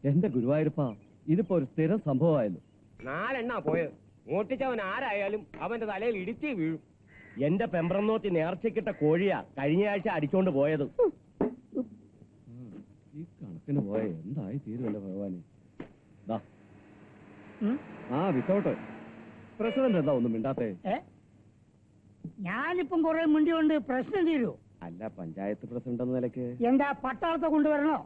എന്റെ ഗുരുവായൂരപ്പ, ഇതിപ്പോ ഒരു സ്ഥിരം സംഭവമായല്ലോ. 4 എണ്ണ പോയത്. മോട്ടിച്ചവൻ ആരായാലും അവന്റെ തലയിൽ ഇടിച്ചേ വീഴും. എന്റെ പെമ്പ്രന്നോത്തി നേർച്ചക്കിട്ട കോഴിയാ കഴിഞ്ഞ ആഴ്ച അടിച്ചോണ്ട് പോയത്. ഈ കണക്കിന് പോയ എന്തായി തീരുമല്ലോ ഭഗവാനെ. വിത്തൗട്ട് പ്രസിഡന്റ് എന്താ ഒന്നും മിണ്ടാത്തേ? ഞാനിപ്പം കുറെ മുണ്ടി കൊണ്ട് പ്രശ്നം തീരൂ. അല്ല, പഞ്ചായത്ത് പ്രസിഡന്റ് എന്ന നിലയ്ക്ക് എന്താ പട്ടാളത്തെ കൊണ്ടുവരണോ?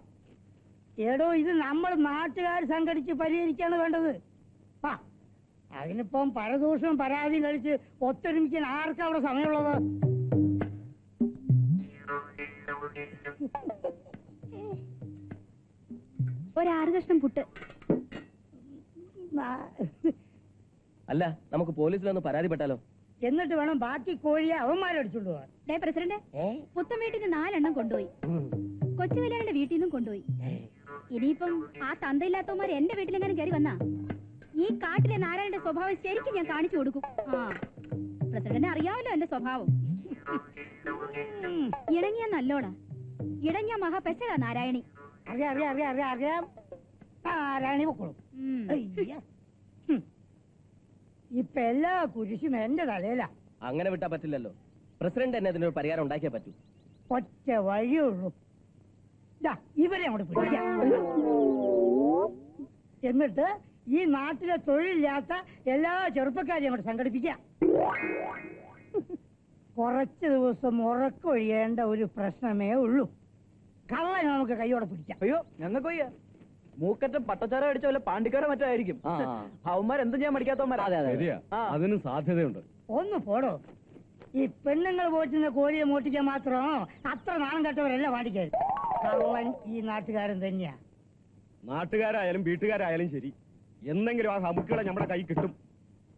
ഏടോ, ഇത് നമ്മൾ നാട്ടുകാർ സംഘടിച്ച് പരിഹരിക്കാണ് വേണ്ടത്. അതിനിപ്പം പരദൂഷണം പരാതിയും കഴിച്ച് ഒത്തൊരുമിക്കാൻ ആർക്കാ അവിടെ സമയമുള്ളത്? ഒരാറ് കഷ്ണം പുട്ട്. അല്ല, നമുക്ക് പോലീസിലൊന്ന് പരാതിപ്പെട്ടാലോ? എന്നിട്ട് വേണം ബാക്കി കോഴിയെ അവന്മാരടിച്ചോണ്ട് പോവാൻ. പ്രസിഡന്റ്, പുത്തൻ വീട്ടിൽ നിന്ന് 4 എണ്ണം കൊണ്ടുപോയി. കൊച്ചുകല്യാണന്റെ വീട്ടിൽ നിന്നും കൊണ്ടുപോയി. ഇനിയിപ്പം ആ തന്തയില്ലാത്തവന്മാർ എന്റെ വീട്ടിലെങ്ങനെ കയറി വന്നാ ഈ കാട്ടിലെ നാരായണന്റെ സ്വഭാവം ശരിക്കും ഞാൻ കാണിച്ചു കൊടുക്കും. പ്രസിഡന്റ് അറിയാമല്ലോ എന്റെ സ്വഭാവം. ഇണങ്ങിയ നല്ലോടാ, ഇടങ്ങിയ മഹാപെശകാ നാരായണി. അറിയാം. നാരായണി പൊക്കോളും. ഇപ്പൊ എല്ലാ കുരിശും എന്റെ തലയിലാ. അങ്ങനെ വിട്ടാ പറ്റില്ലല്ലോ. പ്രസിഡന്റ് തന്നെ അതിനൊരു പരിഹാരം ഉണ്ടാക്കിയേ പറ്റൂ. ഒറ്റ വഴിയുള്ളൂ. ഇവരെ അങ്ങോട്ട് പിടിക്കാം. എന്നിട്ട് ഈ നാട്ടിലെ തൊഴിലില്ലാത്ത എല്ലാ ചെറുപ്പക്കാരെയും അങ്ങോട്ട് സംഘടിപ്പിക്കാം. കുറച്ച് ദിവസം ഉറക്കൊഴിയേണ്ട ഒരു പ്രശ്നമേ ഉള്ളൂ. കള്ളനെ നമുക്ക് കൈയോടെ പിടിക്കാം. അയ്യോ, ഞങ്ങൾക്ക് മൂക്കറ്റം പട്ടച്ചാര അടിച്ച പോലെ പാണ്ടിക്കാരോ മറ്റോ ആയിരിക്കും. അവന്മാരെന്തും ചെയ്യാൻ മടിക്കാത്തവന്മാരാ. അതിന് സാധ്യതയുണ്ട്. ഒന്ന് പോടോ. ഈ പെണ്ണുങ്ങൾ പോറ്റുന്ന കോഴിയെ മോട്ടിക്കാൻ മാത്രം അത്ര നാണം കെട്ടവരല്ല പാടിക്കാർ. കള്ളൻ ഈ നാട്ടുകാരൻ തന്നെയാ. നാട്ടുകാരായാലും വീട്ടുകാരായാലും ശരി, എന്തെങ്കിലും ആ ഹമുക്കുകളെ നമ്മുടെ കൈ കിട്ടും.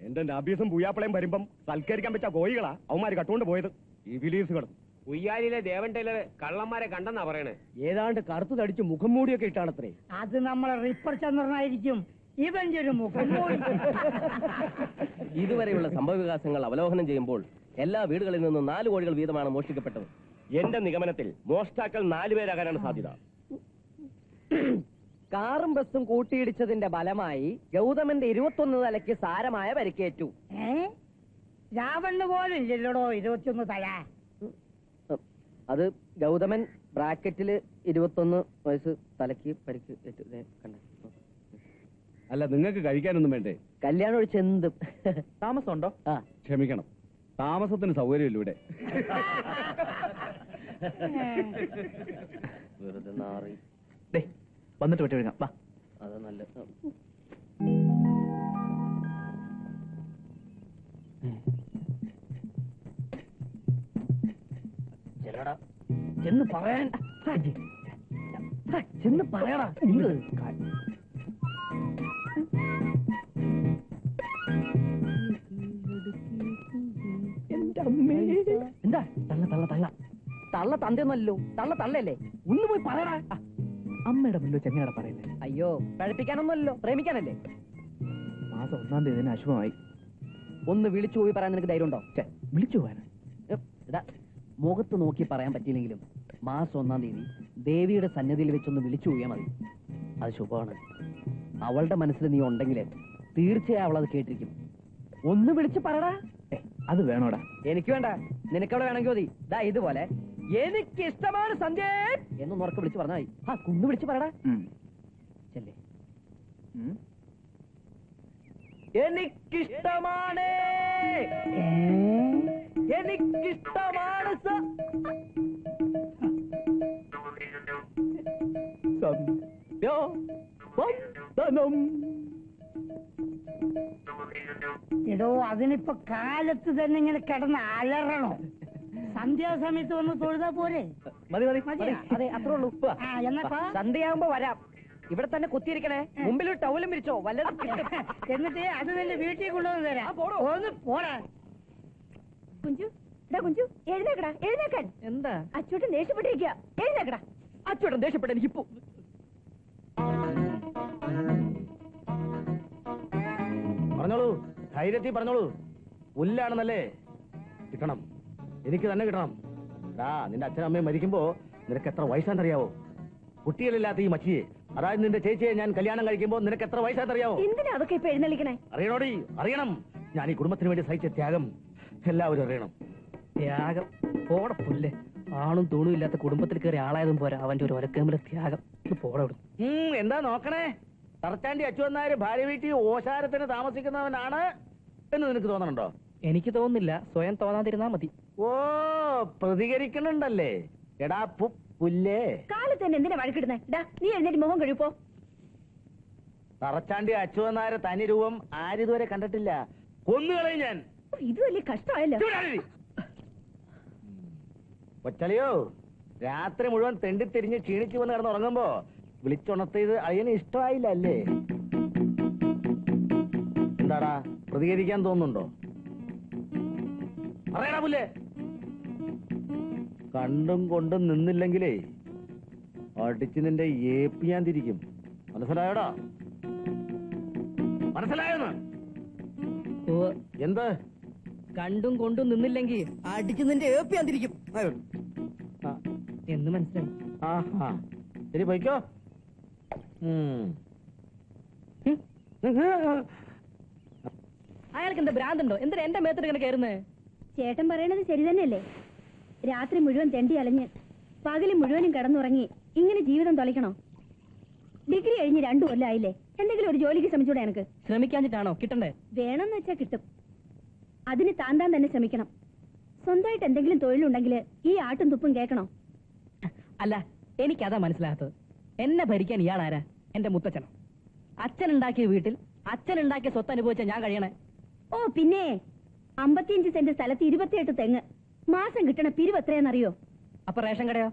എന്റെ നബീസും പൂയാപ്പളയും വരുമ്പം സൽക്കരിക്കാൻ പറ്റിയ കോഴികളാ അവന്മാര് കട്ടുകൊണ്ട് പോയത്. ഈ വിലീസുകൾ ഉയ്യാലിയിലെ ദേവൻ ടൈലർ കള്ളന്മാരെ കണ്ടെന്നാ പറയണേ. ഏതാണ്ട് കറുത്തു തടിച്ച് മുഖം മൂടിയൊക്കെ ഇട്ടാണത്രേ. അത് നമ്മളെ റിപ്പർ ചന്ദ്രനായിരിക്കും. ഇവന്റെ ഒരു മുഖം മൂടി. ഇതുവരെയുള്ള സംഭവ വികാസങ്ങൾ അവലോകനം ചെയ്യുമ്പോൾ എല്ലാ വീടുകളിൽ നിന്നും 4 കോഴികൾ വീതമാണ് മോഷ്ടിക്കപ്പെട്ടത്. എന്റെ നിഗമനത്തിൽ മോഷ്ടാക്കൾ 4 പേരാകാനാണ് സാധ്യത. കാറും ബസ്സും കൂട്ടിയിടിച്ചതിന്റെ ഫലമായി ഗൗതമന്റെ 21 തലയ്ക്ക് സാരമായ പരിക്കേറ്റു. രാവണ് പോലും ഇല്ലല്ലോടോ 21 തല. അത് ഗൗതമൻ ബ്രാക്കറ്റില് 21 വയസ്സ് തലയ്ക്ക് പരിക്ക് ഏറ്റു. അല്ല, നിങ്ങൾക്ക് കഴിക്കാനൊന്നും വേണ്ടേ? കല്യാണം ഒഴിച്ച് എന്തും. താമസം ഉണ്ടോ? ക്ഷമിക്കണം, താമസത്തിന് സൗകര്യമില്ല ഇവിടെ. വെറുതെ നാറി. വന്നിട്ട് വിട്ടു വിഴുങ്ങാം. അത് നല്ല. ചെന്ന് പറയാൻ ചെന്ന് പറയടാ. എന്താ തള്ള തള്ള തള്ള തള്ള തന്തയൊന്നല്ലോ, തള്ള തള്ളയല്ലേ. ഒന്ന് പോയി പറയടാ. അമ്മയുടെ മുന്നിൽ ചെങ്ങനട പറയുന്നത്. അയ്യോ, പഴപ്പിക്കാനൊന്നുമല്ലോ, പ്രേമിക്കാനല്ലേ. മാസം 1-ാം തീയതി അശുഭമായി. ഒന്ന് വിളിച്ചു പോയി പറയാൻ നിനക്ക് ധൈര്യം ഉണ്ടോ? വിളിച്ചു പോകാൻ മുഖത്ത് നോക്കി പറയാൻ പറ്റിയില്ലെങ്കിലും മാസം 1-ാം തീയതി ദേവിയുടെ സന്നിധിയിൽ വെച്ചൊന്ന് വിളിച്ചു പോയാൽ മതി. അത് ശുഭമാണ്. അവളുടെ മനസ്സിൽ നീ ഉണ്ടെങ്കിൽ തീർച്ചയായും അവളത് കേട്ടിരിക്കും. ഒന്ന് വിളിച്ച് പറടാ. അത് വേണോടാ. എനിക്ക് വേണ്ട, നിനക്കവിടെ വേണമെങ്കിൽ മതി. ദാ ഇതുപോലെ എനിക്കിഷ്ടമാണ് സന്ധ്യ എന്നൊന്ന് ഉറക്കെ വിളിച്ച് പറഞ്ഞാൽ മതി. കുന്ന് വിളിച്ച് പറടാ. ചെല്ലേ. എനിക്കിഷ്ടമാണ്, എനിക്കിഷ്ടമാണ് എടോ, അതിനിപ്പോ കാലത്ത് തന്നെ ഇങ്ങനെ കിടന്ന് അലറണോ? സന്ധ്യാസമയത്ത് വന്ന് തൊഴുതാ പോരെ? മതി മതി മതി. അതെ, അത്രേ ഉള്ളൂ. എന്നപ്പാ സന്ധ്യയാകുമ്പോ വരാം. ഇവിടെ തന്നെ കുത്തിയിരിക്കണേ. മുമ്പിൽ ഒരു ടൗലും പിരിച്ചോ വല്ലതും. എന്നിട്ട് അത് നിന്റെ വീട്ടിൽ കൊണ്ടുവന്ന് തരാം. ഒന്ന് പോടാ. കുഞ്ചു, കുഞ്ചു, എഴുന്നേക്കടാ, എഴുന്നേക്കാൻ. എന്താ? അച്ചൂട്ടൻ ദേഷ്യപ്പെട്ടിരിക്കുക. എഴുന്നേക്കടാ. അച്ചൂട്ടൻ ദേഷ്യപ്പെട്ട എനിക്കിപ്പോ. പറഞ്ഞോളൂ, ധൈര്യത്തിൽ പറഞ്ഞോളൂ. പുല്ലാണെന്നല്ലേ? കിട്ടണം, എനിക്ക് തന്നെ കിട്ടണം. നിന്റെ അച്ഛനും അമ്മയും മരിക്കുമ്പോ നിനക്ക് എത്ര വയസ്സാണെന്നറിയാവോ? കുട്ടികളില്ലാത്ത ഈ മച്ചിയെ അതായത് നിന്റെ ചേച്ചിയെ ഞാൻ കല്യാണം കഴിക്കുമ്പോ നിനക്ക് എത്ര വയസ്സാണെന്നറിയാവോ? എന്തിനാ അതൊക്കെ ഇപ്പൊ എഴുന്നള്ളിക്കണേ? അറിയണോടി, അറിയണം. ഞാൻ ഈ കുടുംബത്തിന് വേണ്ടി സഹിച്ച ത്യാഗം എല്ലാവരും അറിയണം. ത്യാഗം പോടെ പുല്ല്. ആണും തൂണും ഇല്ലാത്ത കുടുംബത്തിൽ കയറി ആളായതും പോരാ അവന്റെ ഒരു ഒലക്കേമ്പിലെ ത്യാഗം. പോടെ വിടും. എന്താ നോക്കണേ? തറച്ചാണ്ടി അച്ചുവന്നാര് ഭാര്യ വീട്ടിൽ ഓശാരത്തിന് താമസിക്കുന്നവനാണ് എന്ന് നിനക്ക് തോന്നണുണ്ടോ? എനിക്ക് തോന്നുന്നില്ല, സ്വയം തോന്നാതിരുന്നാ മതി. ഓ, പ്രതികരിക്കണുണ്ടല്ലേ? എടാ പുല്ലേ, കാലത്ത് തന്നെ എന്തിനാ വഴക്കിടുന്നേ? നീ എഴുന്നേറ്റ് മുഖം കഴിപ്പോ. തറച്ചാണ്ടി അച്ചുവന്നാര് തനി രൂപം ആരിതുവരെ കണ്ടിട്ടില്ല. കൊന്നുകളയും ഞാൻ. ഇത് വലിയ കഷ്ടമായല്ലോ. കൊച്ചളിയോ, രാത്രി മുഴുവൻ തെണ്ടി തിരിഞ്ഞ് ക്ഷീണിച്ചു വന്ന് കിടന്ന് ഉറങ്ങുമ്പോ വിളിച്ചുണർത്തിയത് അയ്യന് ഇഷ്ടമായില്ല അല്ലേ? എന്താടാ, പ്രതികരിക്കാൻ തോന്നുന്നുണ്ടോ? പറയടാ പുല്ലേ. കണ്ടും കൊണ്ടും നിന്നില്ലെങ്കിലേ അടിച്ച് നിന്റെ ഏപ്പ് ഞാൻ തിരിക്കും. മനസ്സിലായോടാ? മനസ്സിലായോന്ന്? എന്ത്? കണ്ടും കൊണ്ടും നിന്നില്ലെങ്കിൽ അടിച്ചു നിന്റെ ഏപ്പ് ഞാൻ തിരിക്കും എന്ന് മനസ്സിലായി. ആഹാ, ശരി പോയിക്കോ. അയാൾക്ക് എന്താ ഭ്രാന്തുണ്ടോ? എന്തിനാ എന്റെ മേത്തോട്ട് ഇങ്ങനെ കയറുന്നേ? ചേട്ടൻ പറയണത് ശരി തന്നെയല്ലേ? രാത്രി മുഴുവൻ തെണ്ടി അലഞ്ഞ് പകല് മുഴുവനും കിടന്നുറങ്ങി ഇങ്ങനെ ജീവിതം തൊളിക്കണോ? ഡിഗ്രി കഴിഞ്ഞ് 2 കൊല്ലമായില്ലേ? എന്തെങ്കിലും ഒരു ജോലിക്ക് ശ്രമിച്ചൂടെ എനിക്ക്? ശ്രമിക്കാഞ്ഞിട്ടാണോ? കിട്ടണ്ടേ? വേണമെന്ന് വെച്ചാ കിട്ടും. അതിന് താൻ തന്നെ ശ്രമിക്കണം. സ്വന്തമായിട്ട് എന്തെങ്കിലും തൊഴിലുണ്ടെങ്കിൽ ഈ ആട്ടും തുപ്പും കേൾക്കണോ? അല്ല, എനിക്കതാ മനസ്സിലാകാത്തത്. എന്നെ ഭരിക്കാൻ ഇയാളാരാ? എന്റെ മുത്തച്ഛനോ? അച്ഛനുണ്ടാക്കിയ വീട്ടിൽ അച്ഛനുണ്ടാക്കിയ സ്വത്ത് അനുഭവിച്ച ഞാൻ കഴിയണേ? ഓ പിന്നെ, 55 സെന്റ് സ്ഥലത്ത് 28 തെങ്ങ്. മാസം കിട്ടണ പിരിവ് എത്രയാണെന്നറിയോ? അപ്പൊ റേഷൻ കടയോ?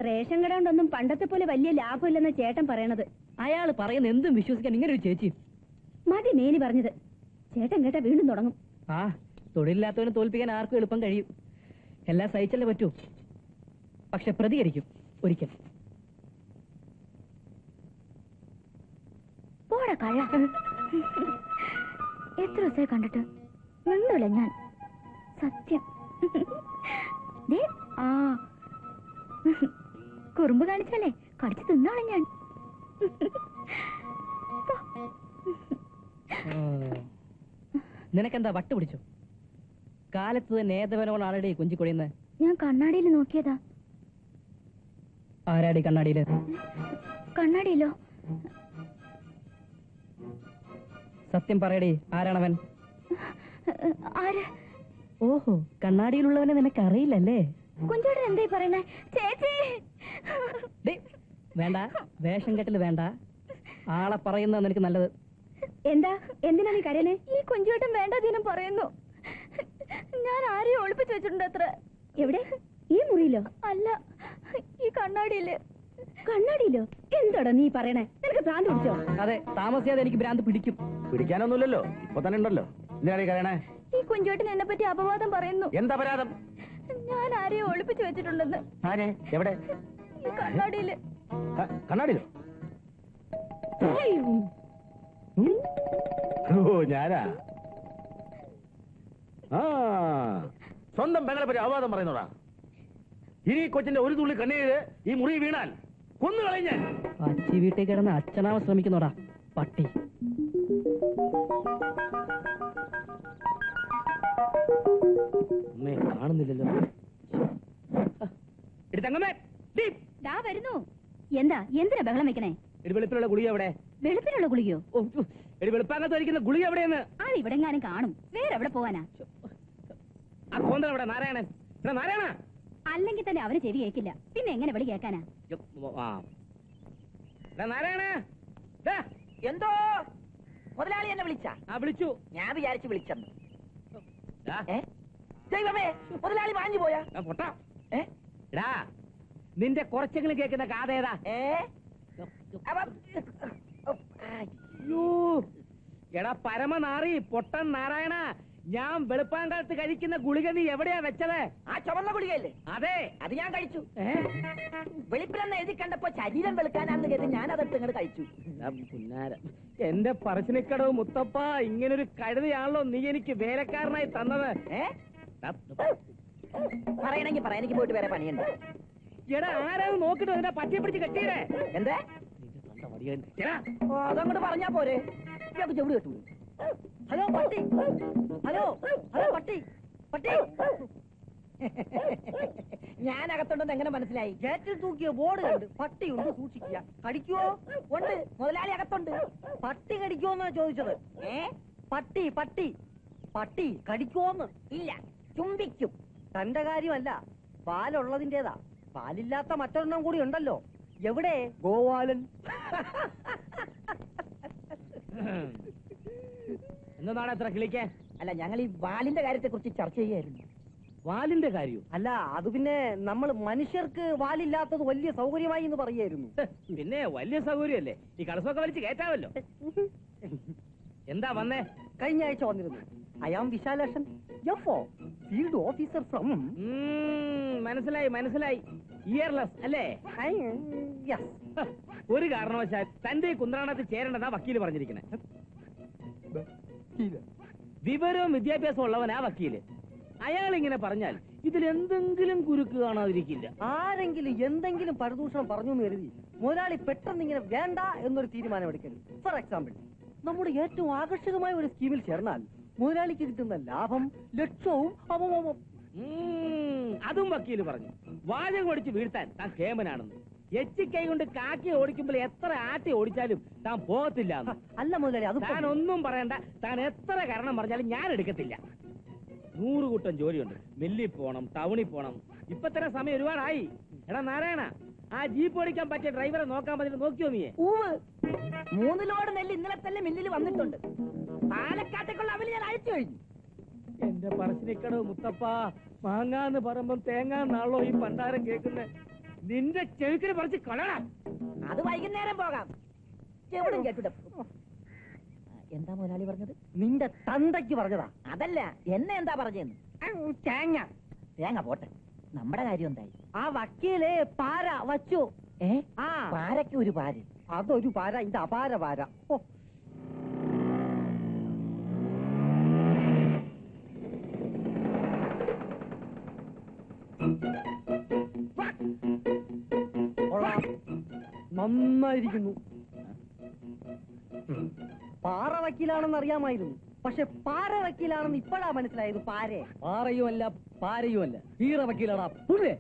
റേഷൻ കട കൊണ്ടൊന്നും പണ്ടത്തെ പോലെ വലിയ ലാഭമില്ലെന്ന ചേട്ടൻ പറയണത്. അയാൾ പറയുന്ന എന്തും വിശ്വസിക്കാൻ ഇങ്ങനെ ഒരു ചേച്ചി മതി മേനി പറഞ്ഞത്. ചേട്ടൻ കേട്ടാ വീണ്ടും തുടങ്ങും. ആ, തൊഴിലില്ലാത്തവനെ തോൽപ്പിക്കാൻ ആർക്കും എളുപ്പം കഴിയും. എല്ലാം സഹിച്ചല്ലേ പറ്റൂ. പക്ഷെ പ്രതികരിക്കും ഒരിക്കൽ. പോടാ കഴ. എത്ര ദിവസമായി കണ്ടിട്ട് മിണ്ടൂല ഞാൻ, സത്യം. ആ കുറുമ്പ് കാണിച്ചാലേ കടിച്ചു തിന്നാളെ ഞാൻ. നിനക്കെന്താ വട്ട് പിടിച്ചു? കാലത്ത് തന്നെ ഏതവനോട് ആളുടെ കുഞ്ചിക്കൊഴിയുന്നത്? ഞാൻ കണ്ണാടിയിൽ നോക്കിയതാ. ആരാടി കണ്ണാടിയില്? കണ്ണാടിയിലോ? സത്യം പറയടി, ആരാണവൻ? ആര്? ഓഹോ, കണ്ണാടിയിലുള്ളവനെ നിനക്ക് അറിയില്ലല്ലേ? കുഞ്ചേട്ടൻ എന്തായി പറയണേ? ചേച്ചി വേണ്ട, വേഷം കെട്ടിൽ വേണ്ട. ആളെ പറയുന്ന നിനക്ക് നല്ലത്. എന്താ, എന്തിനാ നീ കരയണേ? ഈ കുഞ്ചേട്ടൻ വേണ്ട ദിനം പറയുന്നു. ഞാൻ ആരെയും ഒളിപ്പിച്ചു വെച്ചിട്ടുണ്ട് അത്ര. എവിടെ? ഈ മുറിയിലോ? അല്ല, ഈ കണ്ണാടിയില്. കണ്ണാടിയിലോ? എന്താടാ നീ പറയണേ? നിനക്ക് ഭ്രാന്ത് പിടിച്ചോ? അതെ, താമസിയാതെ എനിക്ക് ഭ്രാന്ത് പിടിക്കും. പിടിക്കാനൊന്നുമില്ലല്ലോ, ഇപ്പൊ തന്നെ ഉണ്ടല്ലോ. എന്തിനാണ് പറയണേ? ഈ കുഞ്ചേട്ടൻ എന്നെ പറ്റി അപവാദം പറയുന്നു. എന്താ അപരാധം? ഞാൻ ആരെയും ഒളിപ്പിച്ചു വെച്ചിട്ടുണ്ടെന്ന്. ആരെ? എവിടെ? ഈ കണ്ണാടിയില്. കണ്ണാടിയിലോ? ഓ, ഞാനാ? ആ, സ്വന്തം പെങ്ങളെ പറ്റി അപവാദം പറയുന്നോടാ. ഇനി കൊച്ചിന്റെ ഒരു തുള്ളി കണ്ണീര് ഈ മുറി വീണാൽ കൊന്നുകളയും ഞാൻ. അച്ചി വീട്ടിൽ കിടന്ന് അച്ഛനാവാൻ ശ്രമിക്കുന്നോടാ പട്ടി. അമ്മേ കാണുന്നില്ലല്ലോ. ദാ വരുന്നു. എന്താ, എന്തിനാ ബഹളം വെക്കണേ? വെളുപ്പിലുള്ള ഗുളിക എവിടെ? വെളുപ്പിനുള്ള ഗുളികയോ? വെളുപ്പാകത്ത് വരിക്കുന്ന ഗുളിക എവിടെയെന്ന്? അത് ഇവിടെങ്ങാനും കാണും. വേറെ എവിടെ പോവാനാ? ആ കോന്തൽ എവിടെ? നാരായണൻ. നാരായണ. അല്ലെങ്കിൽ തന്നെ അവര് ചെവി കേൾക്കില്ല, പിന്നെ എങ്ങനെ വിളി കേൾക്കാനാ? നാരായണ. എന്തോ മുതലാളി എന്നെ വിളിച്ച? ആ, വിളിച്ചു. ഞാൻ വിചാരിച്ചു വിളിച്ചെന്ന്. ദൈവമേ, മുതലാളി മാഞ്ഞു പോയാ? പൊട്ടാ. എടാ, നിന്റെ കുറച്ചെങ്കിലും കേൾക്കുന്ന കാതേതാ? എടാ പരമനാറി പൊട്ടൻ നാരായണ, ഞാൻ വെളുപ്പാങ്കാലത്ത് കഴിക്കുന്ന ഗുളിക നീ എവിടെയാ വെച്ചത്? ആ ചുവന്ന ഗുളികയല്ലേ? അതെ, അത് ഞാൻ കഴിച്ചു. വെളുപ്പിലെന്ന് എഴുതി കണ്ടപ്പോ ശരീരം വെളുക്കാനാണെന്ന് കരുതി ഞാൻ അതെടുത്ത് ഇങ്ങോട്ട് കഴിച്ചു. എന്റെ പറശ്ശിനിക്കടവ് മുത്തപ്പ, ഇങ്ങനൊരു കഴുതയാണല്ലോ നീ എനിക്ക് വേലക്കാരനായി തന്നത്. പറയണെങ്കി പറയാ, എനിക്ക് പോയിട്ട് വേറെ പണിയുണ്ട്. എടാ, ആരാന്ന് നോക്കിട്ട് അതിനെ പറ്റിയെ പിടിച്ച് കെട്ടിയേ. എന്താ അതങ്ങോട്ട് പറഞ്ഞാ പോരെ ഇയാൾക്ക് ചെവിട് കേട്ടു. ഹലോ പട്ടി, ഹലോ ഹലോ പട്ടി പട്ടി. ഞാൻ അകത്തുണ്ടെന്ന് എങ്ങനെ മനസ്സിലായി? ഗേറ്റിൽ തൂക്കിയ ബോർഡ് കണ്ട് പട്ടിയുണ്ട് സൂക്ഷിക്കുക. കടിക്കുവോ? ഉണ്ട്, മുതലാളി അകത്തുണ്ട്. പട്ടി കടിക്കുവോന്നാ ചോദിച്ചത്. പട്ടി പട്ടി പട്ടി കടിക്കുവോന്ന്? ഇല്ല, ചുംബിക്കും. തന്റെ കാര്യമല്ല, പാലുള്ളതിന്റേതാ. പാലില്ലാത്ത മറ്റൊരെണ്ണം കൂടി ഉണ്ടല്ലോ. എവിടെ? ഗോവാലൻ. എന്നതാണ് എത്ര കിളിക്കാൻ? അല്ല, ഞങ്ങൾ ഈ വാലിന്റെ കാര്യത്തെ കുറിച്ച് ചർച്ച ചെയ്യായിരുന്നു. വാലിന്റെ കാര്യം? അല്ല, അത് പിന്നെ നമ്മൾ മനുഷ്യർക്ക് വാലില്ലാത്തത് വലിയ സൗകര്യമായി എന്ന് പറയായിരുന്നു. പിന്നെ വലിയ സൗകര്യമല്ലേ, ഈ കളസമൊക്കെ വലിച്ച് കയറ്റാമല്ലോ. എന്താ വന്നേ? കഴിഞ്ഞ ആഴ്ച വന്നിരുന്നു. I am Vishalakshan, field officer from. മനസ്സിലായി മനസ്സിലായി. ഇയർലെസ് അല്ലേ? ഒരു കാരണവശാൽ തന്റെ കുന്ത്രാണത്തിൽ ചേരേണ്ടതാ വക്കീല് പറഞ്ഞിരിക്കണേ. വിവരവും വിദ്യാഭ്യാസവും ഉള്ളവനാ വക്കീല്. അയാൾ ഇങ്ങനെ പറഞ്ഞാൽ ഇതിൽ എന്തെങ്കിലും കുരുക്ക് കാണാതിരിക്കില്ല. ആരെങ്കിലും എന്തെങ്കിലും പരദൂഷണം പറഞ്ഞു എന്ന് കരുതി മുതലാളി പെട്ടെന്ന് ഇങ്ങനെ വേണ്ട എന്നൊരു തീരുമാനം എടുക്കരുത്. ഫോർ എക്സാമ്പിൾ, നമ്മുടെ ഏറ്റവും ആകർഷകമായ ഒരു സ്കീമിൽ ചേർന്നാൽ മുതലാളിക്ക് കിട്ടുന്ന ലാഭം ലക്ഷവും അതും വക്കീല് പറഞ്ഞു. വാചകം ഓടിച്ച് വീഴ്ത്താൻ താൻ കേമനാണെന്ന്. എച്ചിക്കൈ കൊണ്ട് കാക്കി ഓടിക്കുമ്പോൾ എത്ര ആട്ടി ഓടിച്ചാലും താൻ പോകത്തില്ല. അല്ല മുതലാളി, അത് താൻ ഒന്നും പറയണ്ട. താൻ എത്ര കാരണം പറഞ്ഞാലും ഞാൻ എടുക്കത്തില്ല. 100 കൂട്ടം ജോലിയുണ്ട്. മില്ലിൽ പോണം, ടൗണിൽ പോണം. ഇപ്പൊ തന്നെ സമയം ഒരുപാടായി. എടാ നാരായണ, ആ ജീപ്പ് ഓടിക്കാൻ പറ്റിയ ഡ്രൈവറെ നോക്കാൻ പറ്റില്ല. നോക്കിയോ നീ? 3 ലോഡ് നെല്ല് ഇന്നലെ തന്നെ മില്ലിൽ വന്നിട്ടുണ്ട്. പാലക്കാട്ടേക്കുള്ള അവല് ഞാൻ അയച്ചു കഴിഞ്ഞു. എന്റെ പറശ്ശിനിക്കടവ് മുത്തപ്പ, മാങ്ങാന്ന് പറയുമ്പം തേങ്ങാന്നാളോ ഈ പണ്ടാരം കേൾക്കുന്നെ. നിന്റെ ചെവിക്കിന് പറിച്ച് കളടാ. അത് വൈകുന്നേരം പോകാം. ചെവിടും കേട്ടിട്ട്. എന്താ മുതലാളി പറഞ്ഞത്? നിന്റെ തന്തയ്ക്ക് പറഞ്ഞതാ. അതല്ല, എന്നെ എന്താ പറഞ്ഞെന്ന്? തേങ്ങ. തേങ്ങ പോട്ടെ, നമ്മുടെ കാര്യം എന്തായി? ആ വക്കീല് പാര വച്ചു. പാരയ്ക്ക് ഒരു പാര്. അതൊരു പാര, ഇത് അപാര പാര. ഓ, നന്നായിരിക്കുന്നു. പാറ വക്കീലാണെന്ന് അറിയാമായിരുന്നു, പക്ഷെ പാര വക്കീലാണെന്ന് ഇപ്പോഴാ മനസ്സിലായത്. പാരേ പാറയുമല്ല പാരയുമല്ല, ഈറ വക്കീലാടാ പുല്ലേ.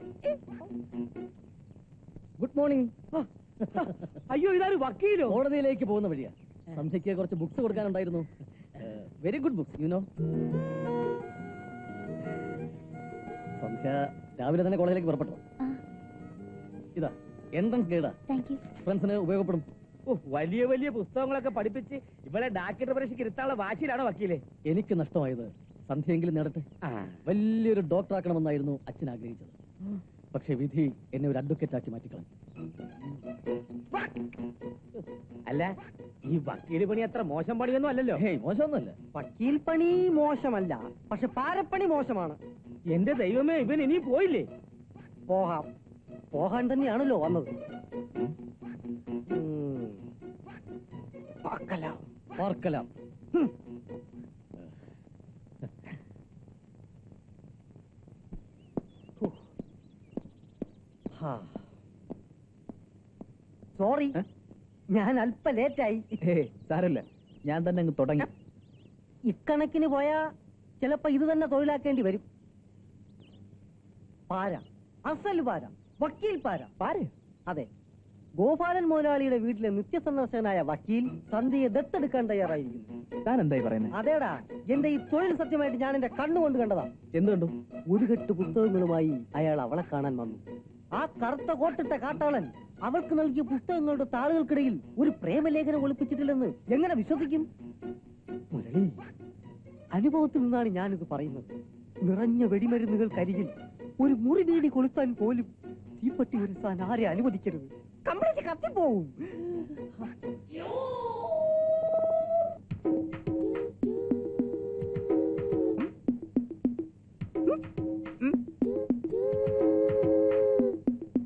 Good morning. അയ്യോ, ഇതാര് വക്കീലോ? കോടതിയിലേക്ക് പോകുന്ന വഴിയാ. സംശയ്ക്ക് കുറച്ച് ബുക്സ് കൊടുക്കാനുണ്ടായിരുന്നു. Very good books, you know. സംശയ രാവിലെ തന്നെ കോളേജിലേക്ക് പുറപ്പെട്ടു. ഇതാ എൻട്രൻസ് ഗൈഡാ, ഫ്രണ്ട്സിന് ഉപയോഗപ്പെടും. വലിയ വലിയ പുസ്തകങ്ങളൊക്കെ പഠിപ്പിച്ച് ഇവിടെ ഡാക്ടർ പരീക്ഷയ്ക്ക് ഇരുത്താനുള്ള വാശിയിലാണോ വക്കീലെ? എനിക്ക് നഷ്ടമായത് സന്ധ്യയെങ്കിലും നേടട്ടെ. വലിയൊരു ഡോക്ടർ ആക്കണമെന്നായിരുന്നു അച്ഛൻ ആഗ്രഹിച്ചത്. പക്ഷെ വിധി എന്നെ ഒരു അഡ്വക്കേറ്റ് ആക്കി മാറ്റിക്കളഞ്ഞു. അല്ല, ഈ വക്കീൽ പണി അത്ര മോശം പണിയൊന്നും അല്ലല്ലോ. മോശമൊന്നുമല്ല. വക്കീൽ പണി മോശമല്ല, പക്ഷെ പാരപ്പണി മോശമാണ്. എന്റെ ദൈവമേ, ഇവൻ ഇനി പോയില്ലേ? പോകാൻ തന്നെയാണല്ലോ വന്നത്. പാർക്കലാം. സോറി, ഞാൻ അല്പ ലേറ്റായി. സാരമില്ല, ഞാൻ തന്നെ അങ്ങ് തുടങ്ങി. ഇക്കണക്കിന് പോയാ ചിലപ്പോ ഇത് തന്നെ തൊഴിലാക്കേണ്ടി വരും. പാര, അസൽ പാര, വക്കീൽ പാര. പാര? അതെ. ഗോപാലൻ മുതലാളിയുടെ വീട്ടിലെ നിത്യസന്ദർശകനായ വക്കീൽ സന്ധ്യയെ ദത്തെടുക്കാൻ തയ്യാറായിരിക്കുന്നു. താൻ എന്തായി പറയുന്നത്? അതേടാ, എന്റെ ഈ തൊഴിൽ സത്യമായിട്ട് ഞാൻ എന്റെ കണ്ണുകൊണ്ട് കണ്ടതാ. എന്ത് കണ്ടു? ഒരു കെട്ട് പുസ്തകങ്ങളുമായി അയാൾ അവളെ കാണാൻ വന്നു. ആ കറുത്ത കോട്ടിട്ട കാട്ടാളൻ അവൾക്ക് നൽകിയ പുസ്തകങ്ങളുടെ താളുകൾക്കിടയിൽ ഒരു പ്രേമലേഖനം ഒളിപ്പിച്ചിട്ടില്ലെന്ന് എങ്ങനെ വിശ്വസിക്കും? മുരളി, അനുഭവത്തിൽ നിന്നാണ് ഞാനിത് പറയുന്നത്. നിറഞ്ഞ വെടിമരുന്നുകൾക്കരികിൽ ഒരു മുറി നീടി കൊളുത്താൻ പോലും തീപ്പട്ടി ഒരുത്താൻ ആരെ അനുവദിക്കരുത്. കംപ്ലീറ്റ് കത്തിപ്പോവും.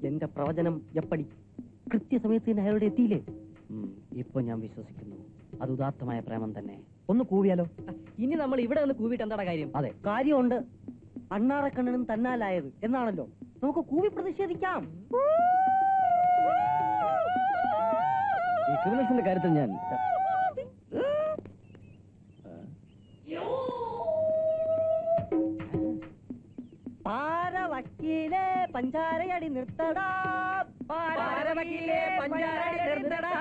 എന്റെ പ്രവചനം എപ്പടി കൃത്യസമയത്ത് തന്നെ അയാളുടെ എത്തിയില്ലേ? ഇപ്പൊ ഞാൻ വിശ്വസിക്കുന്നു അത് ഉദാത്തമായ പ്രേമം തന്നെ. ഒന്ന് കൂവിയാലോ? ഇനി നമ്മൾ ഇവിടെ ഒന്ന് കൂവിയിട്ട് എന്താ കാര്യം? അതെ, കാര്യമുണ്ട്. അണ്ണാറക്കണ്ണനും തന്നാലായത് എന്നാണല്ലോ. നമുക്ക് കൂവി പ്രതിഷേധിക്കാം. ഈ ക്രിമിനൽസിന്റെ കാര്യത്തിൽ ഞാൻ പാരവക്കീലെ പഞ്ചാരയടി നിർത്തടാ, പാരവക്കീലെ പഞ്ചാരയടി നിർത്തടാ.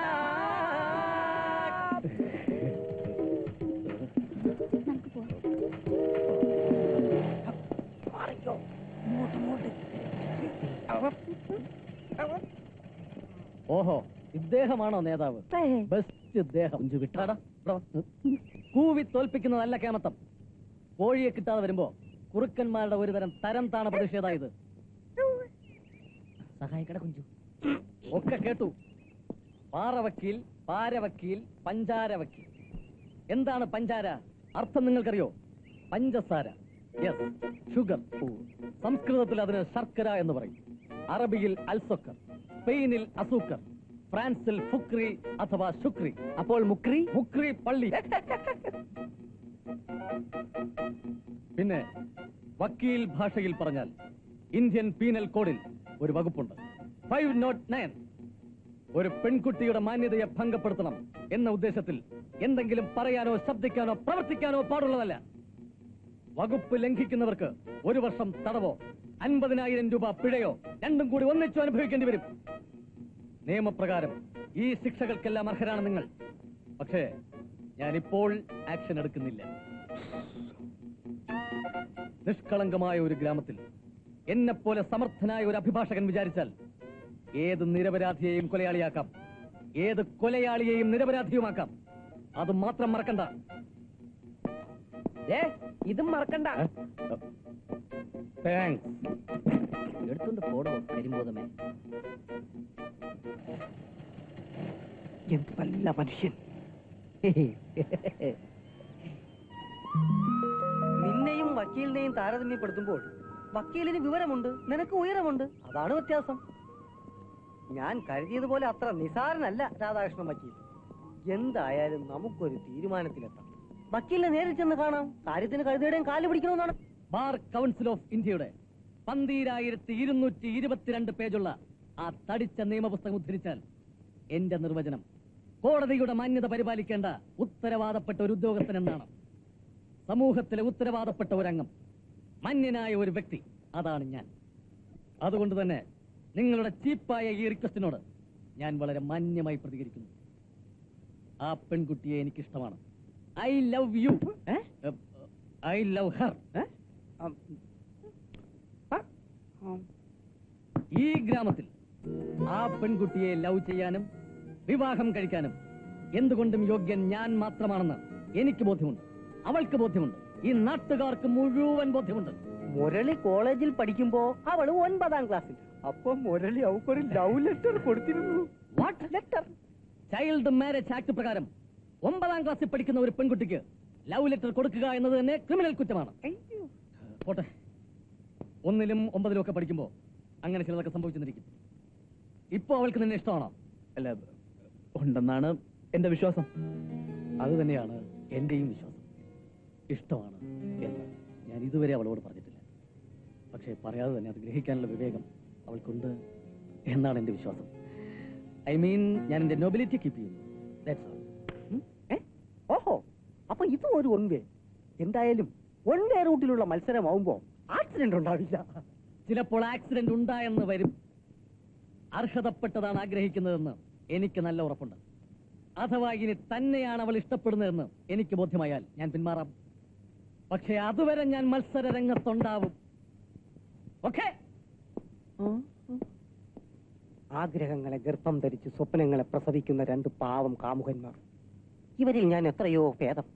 നമുക്ക് പോവാം. ഓഹോ, ഇദ്ദേഹമാണോ നേതാവ്? ബെസ്റ്റ് ഇദ്ദേഹം. വിട്ടാടാ, കൂവി തോൽപ്പിക്കുന്ന നല്ല കേമത്തം. കോഴിയെ കിട്ടാതെ വരുമ്പോ കുറുക്കന്മാരുടെ ഒരുതരം തരം താണ പ്രതിഷേധായത്. സഹായിക്കട കുഞ്ചു. ഒക്കെ കേട്ടു. പാറവക്കീൽ, പാരവക്കീൽ, പഞ്ചാരവക്കീൽ. എന്താണ് പഞ്ചാര? അർത്ഥം നിങ്ങൾക്കറിയോ? പഞ്ചസാര, യെസ്, ഷുഗർ. സംസ്കൃതത്തിൽ അതിന് ശർക്കര എന്ന് പറയും. അറബിയിൽ അൽസൊക്കർ, സ്പെയിനിൽ അസൂക്കർ, ഫ്രാൻസിൽ ഫുക്രി അഥവാ ശുക്രി. അപ്പോൾ മുക്രി? മുക്രി പള്ളി. പിന്നെ വക്കീൽ ഭാഷയിൽ പറഞ്ഞാൽ ഇന്ത്യൻ പീനൽ കോഡിൽ ഒരു വകുപ്പുണ്ട്, 509. ഒരു പെൺകുട്ടിയുടെ മാന്യതയെ ഭംഗപ്പെടുത്തണം എന്ന ഉദ്ദേശത്തിൽ എന്തെങ്കിലും പറയാനോ ശബ്ദിക്കാനോ പ്രവർത്തിക്കാനോ പാടുള്ളതല്ല. വകുപ്പ് ലംഘിക്കുന്നവർക്ക് 1 വർഷം തടവോ 50,000 രൂപ പിഴയോ രണ്ടും കൂടി ഒന്നിച്ചു അനുഭവിക്കേണ്ടി വരും. നിയമപ്രകാരം ഈ ശിക്ഷകൾക്കെല്ലാം അർഹരാണ് നിങ്ങൾ. പക്ഷേ ഞാനിപ്പോൾ ആക്ഷൻ എടുക്കുന്നില്ല. നിഷ്കളങ്കമായ ഒരു ഗ്രാമത്തിൽ എന്നെപ്പോലെ സമർത്ഥനായ ഒരു അഭിഭാഷകൻ വിചാരിച്ചാൽ ഏത് നിരപരാധിയെയും കൊലയാളിയാക്കാം, ഏത് കൊലയാളിയെയും നിരപരാധിയുമാക്കാം. അത് മാത്രം മറക്കണ്ട. ഇതും മറക്കണ്ട. താങ്ക്സ്. എടുത്തോണ്ട് പോടോ കരിമ്പോതമേ. എന്ത് നല്ല മനുഷ്യൻ. നിന്നെയും വക്കീലിനെയും താരതമ്യപ്പെടുത്തുമ്പോൾ വക്കീലിന് വിവരമുണ്ട്, നിനക്ക് ഉയരമുണ്ട്. അതാണ് വ്യത്യാസം. ഞാൻ കരുതിയതുപോലെ അത്ര നിസാരനല്ല രാധാകൃഷ്ണൻ വക്കീൽ. എന്തായാലും നമുക്കൊരു തീരുമാനത്തിലെത്താം. വക്കീലിനെ നേരിൽ ചെന്ന് കാണാം. കാര്യത്തിന് കഴുതയുടെയും കാല് പിടിക്കണമെന്നാണ്. ബാർ കൗൺസിൽ ഓഫ് ഇന്ത്യയുടെ 12,222 പേജുള്ള ആ തടിച്ച നിയമപുസ്തകം ഉദ്ധരിച്ചാൽ എന്റെ നിർവചനം കോടതിയുടെ മാന്യത പരിപാലിക്കേണ്ട ഉത്തരവാദപ്പെട്ട ഒരു ഉദ്യോഗസ്ഥൻ എന്നാണ്. സമൂഹത്തിലെ ഉത്തരവാദപ്പെട്ട ഒരംഗം, മാന്യനായ ഒരു വ്യക്തി, അതാണ് ഞാൻ. അതുകൊണ്ട് തന്നെ നിങ്ങളുടെ ചീപ്പായ ഈ റിക്വസ്റ്റിനോട് ഞാൻ വളരെ മാന്യമായി പ്രതികരിക്കുന്നു. ആ പെൺകുട്ടിയെ എനിക്കിഷ്ടമാണ്. I love you. I love her. ഈ ഗ്രാമത്തിൽ ആ പെൺകുട്ടിയെ ലവ് ചെയ്യാനും വിവാഹം കഴിക്കാനും എന്തുകൊണ്ടും യോഗ്യൻ ഞാൻ മാത്രമാണെന്ന് എനിക്ക് ബോധ്യമുണ്ട്, അവൾക്ക് ബോധ്യമുണ്ട്, ഈ നാട്ടുകാർക്ക് മുഴുവൻ ബോധ്യമുണ്ട്. മുരളി കോളേജിൽ പഠിക്കുമ്പോ അവള് 9ാം ക്ലാസ്സിൽ. അപ്പൊ മുരളി അവക്കൊരു ലവ് ലെറ്റർ കൊടുത്തിരുന്നു. What letter? Child marriage act പ്രകാരം 9ാം ക്ലാസ്സിൽ പഠിക്കുന്ന ഒരു പെൺകുട്ടിക്ക് ലവ് ലെറ്റർ കൊടുക്കുക എന്നത് തന്നെ ക്രിമിനൽ കുറ്റമാണ്. പോട്ടെ, 1ലും 9ലും ഒക്കെ പഠിക്കുമ്പോ അങ്ങനെ ചിലതൊക്കെ സംഭവിച്ചെന്നിരിക്കും. ഇപ്പൊ അവൾക്ക് നിന്നെ ഇഷ്ടമാണോ? അല്ല, ഉണ്ടെന്നാണ് എന്റെ വിശ്വാസം. അത് തന്നെയാണ് എന്റെയും വിശ്വാസം. ഇഷ്ടമാണ് എന്ന് ഞാൻ ഇതുവരെ അവളോട് പറഞ്ഞിട്ടില്ല. പക്ഷേ പറയാതെ തന്നെ അത് ഗ്രഹിക്കാനുള്ള വിവേകം അവൾക്കുണ്ട് എന്നാണ് എന്റെ വിശ്വാസം. ഐ മീൻ, ഞാൻ എന്റെ നൊബിലിറ്റി കീപ്പ് ചെയ്യുന്നു. That's all. ഓഹോ, അപ്പൊ ഇതും ഒരു ഒൻവേ. എന്തായാലും ഒൻവേ റൂട്ടിലുള്ള മത്സരമാവുമ്പോ ആക്സിഡന്റ് ഉണ്ടാവില്ല. ചിലപ്പോൾ ആക്സിഡന്റ് ഉണ്ടായെന്ന് വരും. അർഹതപ്പെട്ടതാണ് ആഗ്രഹിക്കുന്നതെന്ന് എനിക്ക് നല്ല ഉറപ്പുണ്ട്. അഥവാ ഇനി തന്നെയാണ് അവൾ ഇഷ്ടപ്പെടുന്നതെന്ന് എനിക്ക് ബോധ്യമായാൽ ഞാൻ പിന്മാറാം. പക്ഷെ അതുവരെ ഞാൻ മത്സര രംഗത്തുണ്ടാവും. ഓക്കെ? ആഗ്രഹങ്ങളെ ഗർഭം ധരിച്ച് സ്വപ്നങ്ങളെ പ്രസവിക്കുന്ന 2 പാവം കാമുകന്മാർ. ഇവരിൽ ഞാൻ എത്രയോ ഭേദം.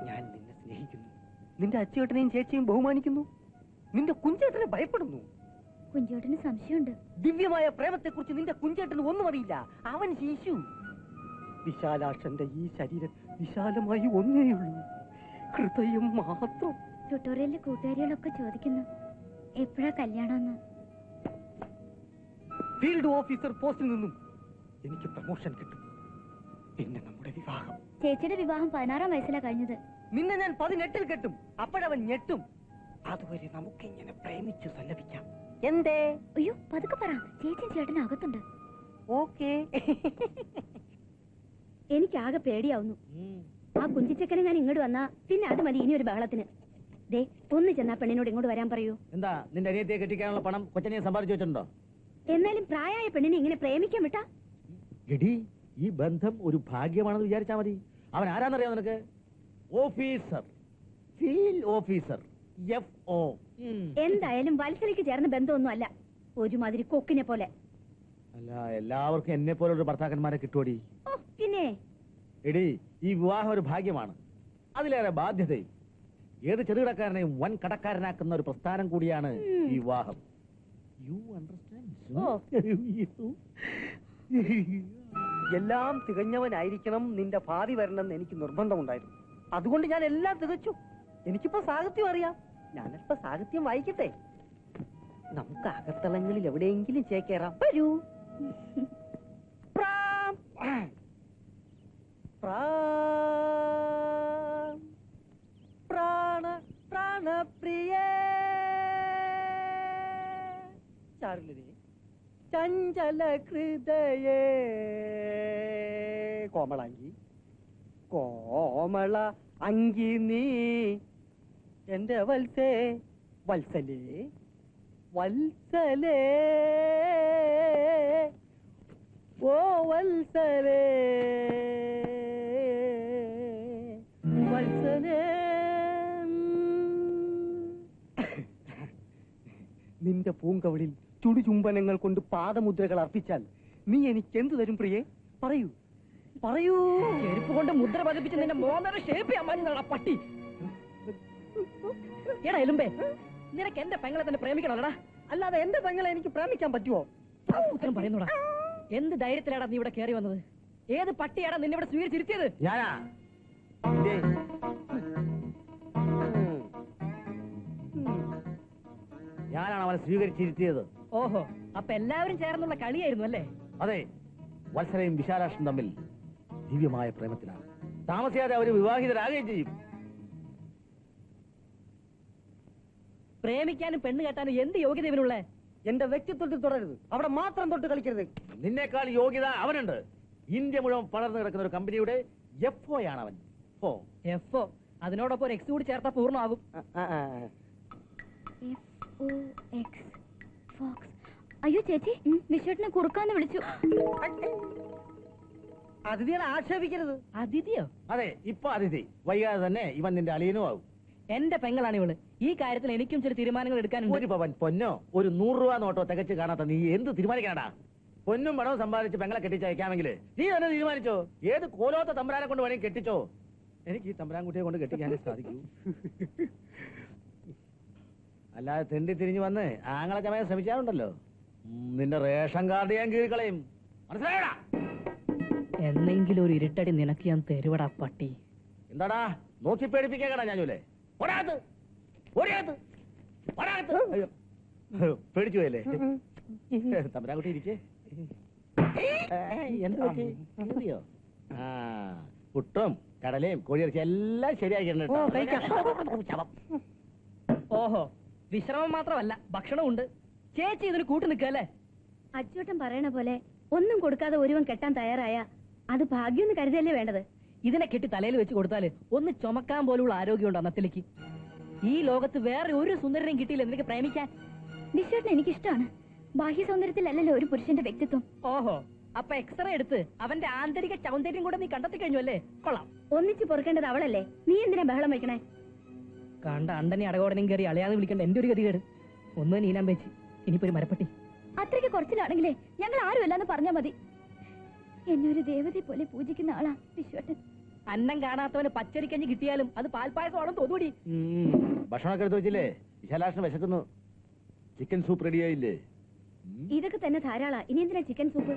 ഞാൻ നിന്നെ സ്നേഹിക്കുന്നു. നിന്റെ അച്ചേട്ടനെയും ചേച്ചിയും ബഹുമാനിക്കുന്നു. നിന്റെ കുഞ്ചേട്ടനെ ഭയപ്പെടുന്നു. കുഞ്ചോട്ടിന് സംശയമുണ്ട്. ദിവ്യമായ പ്രേമത്തെക്കുറിച്ച് നിന്റെ കുഞ്ചേട്ടന് ഒന്നും അറിയില്ല. അവൻ ശിശു. വിശാലാക്ഷന്റെ ഈ ശരീരം വിശാലമായി ഒന്നേയുള്ളൂ, ഹൃദയം മാത്രം. ട്യൂട്ടോറിയലിലെ കൂട്ടുകാരികളൊക്കെ ചോദിക്കുന്നു എപ്പോഴാ കല്യാണമെന്ന്. ഫീൽഡ് ഓഫീസർ പോസ്റ്റിൽ നിന്നും എനിക്ക് പ്രമോഷൻ കിട്ടും. പിന്നെ നമ്മുടെ വിവാഹം. ചേച്ചിയുടെ വിവാഹം 16ാം വയസ്സിലാ കഴിഞ്ഞത്. നിന്നെ ഞാൻ 18ൽ കെട്ടും. അപ്പോഴവൻ ഞെട്ടും. അതുവരെ നമുക്ക് ഇങ്ങനെ പ്രേമിച്ച് സല്ലപിക്കാം. എന്തേ? അയ്യോ പതുക്കെ പറ, ചേച്ചിയും ചേട്ടനും അകത്തുണ്ട്. ഓക്കേ. എനിക്കാകെ പേടിയാവുന്നു. ആ കുഞ്ചിച്ചക്കനെ ഞാൻ ഇങ്ങോട്ട് വന്നാ പിന്നെ അത് മതി ഇനി ഒരു ബഹളത്തിന്. ദേ ഒന്ന് ചെന്നാ പെണ്ണിനോട് ഇങ്ങോട്ട് വരാൻ പറയൂ. എന്താ നിന്റെ അനിയത്തിയെ കെട്ടിക്കാനുള്ള പണം കൊച്ചനെ സമ്പാദിച്ചു വെച്ചിട്ടുണ്ടോ? എന്നാലും പ്രായമായ പെണ്ണിനെ ഇങ്ങനെ പ്രേമിക്കാൻ വിട്ടാ? എടി, ഈ ബന്ധം ഒരു ഭാഗ്യമാണെന്ന് വിചാരിച്ചാ മതി. അവൻ ആരാന്നറിയാം നിനക്ക്? Officer, field officer, FO. എന്തായാലും വത്സലയ്ക്ക് ചേർന്ന ബന്ധമൊന്നും അല്ല, ഒരുമാതിരി കൊക്കിനെ പോലെ. അല്ല, എല്ലാവർക്കും എന്നെ പോലെ ഒരു ഭർത്താക്കന്മാരെ കിട്ടുവടി. ഓ പിന്നെ എടി, ഈ വിവാഹം ഒരു ഭാഗ്യമാണ്, അതിലേറെ ബാധ്യതയും. ഏത് ചെറുകിടക്കാരനെയും വൻ കടക്കാരനാക്കുന്ന ഒരു പ്രസ്ഥാനം കൂടിയാണ് ഈ വിവാഹം. You understand? എല്ലാം തികഞ്ഞവനായിരിക്കണം നിന്റെ ഭാവി വരണമെന്ന് എനിക്ക് നിർബന്ധമുണ്ടായിരുന്നു. അതുകൊണ്ട് ഞാൻ എല്ലാം തികച്ചു. എനിക്കിപ്പോ സാഹിത്യം അറിയാം. ഞാനിപ്പോ സാഹിത്യം വായിക്കട്ടെ. നമുക്ക് അകത്തളങ്ങളിൽ എവിടെയെങ്കിലും ചേക്കേറാം. വരൂ. പ്രാം. പ്രാം. പ്രാണ പ്രാണപ്രിയേ ചാരുലതേ ചഞ്ചല ഹൃദയേ കോമളാങ്കി കോമള അങ്കി നീ എന്റെ വത്സേ വത്സലേ വത്സലേ ഓ വത്സലേ വത്സലേ. നിന്റെ പൂങ്കവളിൽ ചുടുചുംബനങ്ങൾ കൊണ്ട് പാദമുദ്രകൾ അർപ്പിച്ചാൽ നീ എനിക്ക് എന്ത് തരും പ്രിയേ? പറയൂ പറയൂ. ചെരുപ്പ് കൊണ്ട് മുദ്ര പതിപ്പിച്ച് നിന്റെ മോന്നര ഷേപ്പ് ചെയ്യാൻ മഞ്ഞ പട്ടി. എടാ എലുമ്പേ, നിനക്ക് എന്റെ പെങ്ങളെ തന്നെ പ്രേമിക്കണോടാ? അല്ലാതെ എന്റെ പെങ്ങളെ എനിക്ക് പ്രേമിക്കാൻ പറ്റുമോ? ഉത്തരം പറയുന്നോടാ. എന്ത് ധൈര്യത്തിലാടാ നീ ഇവിടെ കയറി വന്നത്? ഏത് പട്ടിയാടാ നിന്നെ ഇവിടെ സ്വീകരിച്ചിരുത്തിയത്? ഞാനാ? ഞാനാണ് അവനെ സ്വീകരിച്ചിരുത്തിയത്. ഓഹോ, അപ്പൊ എല്ലാവരും ചേർന്നുള്ള കളിയായിരുന്നു അല്ലേ? അതെ, വത്സലയും വിശാലാക്ഷനും തമ്മിൽ ദിവ്യമായ പ്രേമത്തിലാണ്. താമസിയാതെ അവര് വിവാഹിതരാകുകയും ചെയ്യും. പ്രേമിക്കാനും പെണ്ണ് കെട്ടാനും എന്ത് യോഗ്യത ഇവനുള്ള? എന്റെ വ്യക്തിത്വത്തിൽ തുടരുത്, അവിടെ മാത്രം തൊട്ട് കളിക്കരുത്. നിന്നേക്കാൾ യോഗ്യത അവനുണ്ട്. ഇന്ത്യ മുഴുവൻ പടർന്നു കിടക്കുന്ന ഒരു കമ്പനിയുടെ FO ആണ് അവൻ. FO, അതിനോടൊപ്പം ഒരു X കൂടി ചേർത്താ പൂർണ്ണമാകും. FOX Fox. അയ്യോ ചേച്ചി, വിശ്വട്ടിനെ കുറുക്കാന്ന് വിളിച്ചു. അതിഥികളെ ആക്ഷേപിക്കരുത്. അതിഥിയോ? അതെ, ഇപ്പൊ അതിഥി. വൈകാതെ തന്നെ ഇവൻ നിന്റെ അളിയനും ആവും. എന്റെ പെങ്ങളാണ് ഇവള്. ഈ കാര്യത്തിൽ എനിക്കും ചില തീരുമാനങ്ങൾ എടുക്കാനുണ്ട്. ഒരു പവൻ പൊന്നോ ഒരു 100 രൂപ നോട്ടോ തികച്ച് കാണാത്ത നീ എന്ത് തീരുമാനിക്കാനാ? പൊന്നും പണവും സമ്പാദിച്ച് പെങ്ങളെ കെട്ടിച്ചയക്കാമെങ്കിൽ നീ തന്നെ തീരുമാനിച്ചോ. ഏത് കോലോത്ത തമ്പുരാനെ കൊണ്ട് വേണമെങ്കിൽ കെട്ടിച്ചോ. എനിക്ക് ഈ തമ്പുരാൻകുട്ടിയെ കൊണ്ട് കെട്ടിക്കാനേ സാധിക്കൂ. അല്ലാതെ തെണ്ടി തിരിഞ്ഞു വന്ന് ആങ്ങളെ ചമയാൻ ശ്രമിച്ചാലുണ്ടല്ലോ, നിന്റെ റേഷൻ കാർഡ് ഞാൻ കീറിക്കളയും. മനസ്സിലായടാ? എന്നെങ്കിലും ഒരു ഇരുട്ടടി നിനക്ക് ഞാൻ തരുവടാ പട്ടി. എന്താടാ നോക്കി പേടിപ്പിക്കാടാ ഞാനൂലേ? പേടിച്ചു പോയല്ലേ? തമ്പുരാൻകുട്ടി ഇരിക്കേ. എന്ത് പറ്റി? കേറിയോ? ആ, പുട്ടും കടലയും കോഴിയിറച്ചി എല്ലാം ശരിയാക്കിയിട്ടുണ്ട്. ഓഹോ, വിശ്രമം മാത്രമല്ല ഭക്ഷണവും ഉണ്ട്. ചേച്ചി ഇതിന് കൂട്ടു നിൽക്കല്ലേ? അച്ചൂട്ടൻ പറയണ പോലെ ഒന്നും കൊടുക്കാതെ ഒരുവൻ കെട്ടാൻ തയ്യാറായ അത് ഭാഗ്യം കരുതല്ലേ വേണ്ടത്. ഇതിനെ കെട്ടി തലയിൽ വെച്ച് കൊടുത്താല് ഒന്ന് ചുമക്കാൻ പോലുള്ള ആരോഗ്യമുണ്ട് അന്നത്തിലേക്ക്. ഈ ലോകത്ത് വേറെ ഒരു സുന്ദരനെയും കിട്ടിയില്ല നിനക്ക് പ്രേമിക്കാൻ. വിശ്വട്ടിന് എനിക്കിഷ്ടമാണ്. ബാഹ്യ സൗന്ദര്യത്തിലല്ലല്ലോ ഒരു പുരുഷന്റെ വ്യക്തിത്വം. ഓഹോ, അപ്പൊ എക്സ്റേ എടുത്ത് അവന്റെ ആന്തരിക സൗന്ദര്യം കൂടെ നീ കണ്ടെത്തി കഴിഞ്ഞു അല്ലേ? കൊള്ളാം. ഒന്നിച്ച് പൊറുക്കേണ്ടത് അവളല്ലേ, നീ എന്തിനാ ബഹളം വെക്കണേ? കണ്ട അണ്ടനെ അടകോടനും കയറി അളയാതെ വിളിക്കേണ്ട എന്റെ ഒരു ഗതികേട്. ഒന്ന് നീനാൻ വെച്ച് ഇനിയിപ്പോ ഒരു മരപ്പട്ടി. അത്രയ്ക്ക് കുറച്ചിലാണെങ്കിലേ ഞങ്ങൾ ആരുമല്ലാന്ന് പറഞ്ഞാ മതി. എന്നൊരു ദേവതയെ പോലെ പൂജിക്കുന്ന ആളാ വിശ്വട്ടൻ. അന്നം കാണാത്തവന് പച്ചരിക്കഞ്ഞ് കിട്ടിയാലും അത് പാൽപ്പായസമാണെന്ന് തോന്നൂടി. ഭക്ഷണമൊക്കെ എടുത്ത് വെച്ചില്ലേ? വിശാലാക്ഷന് വിശക്കുന്നു. ചിക്കൻ സൂപ്പ് റെഡിയായില്ലേ? ഇതൊക്കെ തന്നെ ധാരാളാ. ഇനി എന്തിനാ ചിക്കൻ സൂപ്പ്?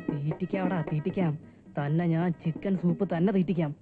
തീറ്റിക്കാവടാ തീറ്റിക്കാം. തന്നെ ഞാൻ ചിക്കൻ സൂപ്പ് തന്നെ തീറ്റിക്കാം.